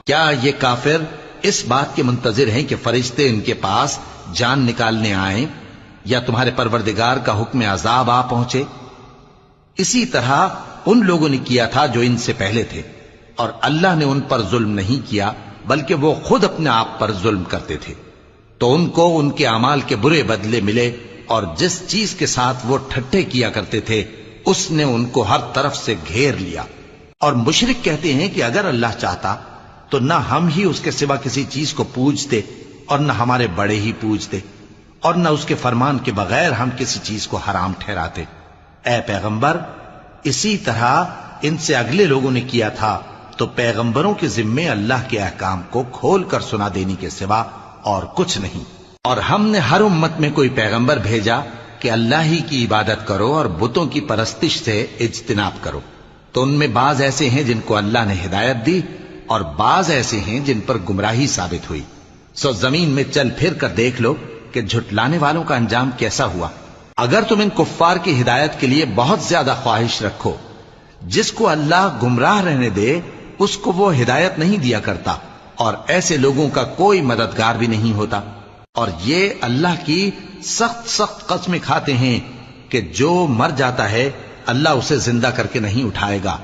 کیا یہ کافر اس بات کے منتظر ہیں کہ فرشتے ان کے پاس جان نکالنے آئیں یا تمہارے پروردگار کا حکم عذاب آ پہنچے؟ اسی طرح ان لوگوں نے کیا تھا جو ان سے پہلے تھے، اور اللہ نے ان پر ظلم نہیں کیا بلکہ وہ خود اپنے آپ پر ظلم کرتے تھے، تو ان کو ان کے اعمال کے برے بدلے ملے، اور جس چیز کے ساتھ وہ ٹھٹھے کیا کرتے تھے اس نے ان کو ہر طرف سے گھیر لیا۔ اور مشرک کہتے ہیں کہ اگر اللہ چاہتا تو نہ ہم ہی اس کے سوا کسی چیز کو پوجتے اور نہ ہمارے بڑے ہی پوجتے، اور نہ اس کے فرمان کے بغیر ہم کسی چیز کو حرام ٹھہراتے۔ اے پیغمبر، اسی طرح ان سے اگلے لوگوں نے کیا تھا، تو پیغمبروں کے ذمے اللہ کے احکام کو کھول کر سنا دینے کے سوا اور کچھ نہیں۔ اور ہم نے ہر امت میں کوئی پیغمبر بھیجا کہ اللہ ہی کی عبادت کرو اور بتوں کی پرستش سے اجتناب کرو، تو ان میں بعض ایسے ہیں جن کو اللہ نے ہدایت دی اور بعض ایسے ہیں جن پر گمراہی ثابت ہوئی۔ سو زمین میں چل پھر کر دیکھ لو کہ جھٹلانے والوں کا انجام کیسا ہوا۔ اگر تم ان کفار کی ہدایت کے لیے بہت زیادہ خواہش رکھو، جس کو اللہ گمراہ رہنے دے اس کو وہ ہدایت نہیں دیا کرتا، اور ایسے لوگوں کا کوئی مددگار بھی نہیں ہوتا۔ اور یہ اللہ کی سخت قسمیں کھاتے ہیں کہ جو مر جاتا ہے اللہ اسے زندہ کر کے نہیں اٹھائے گا،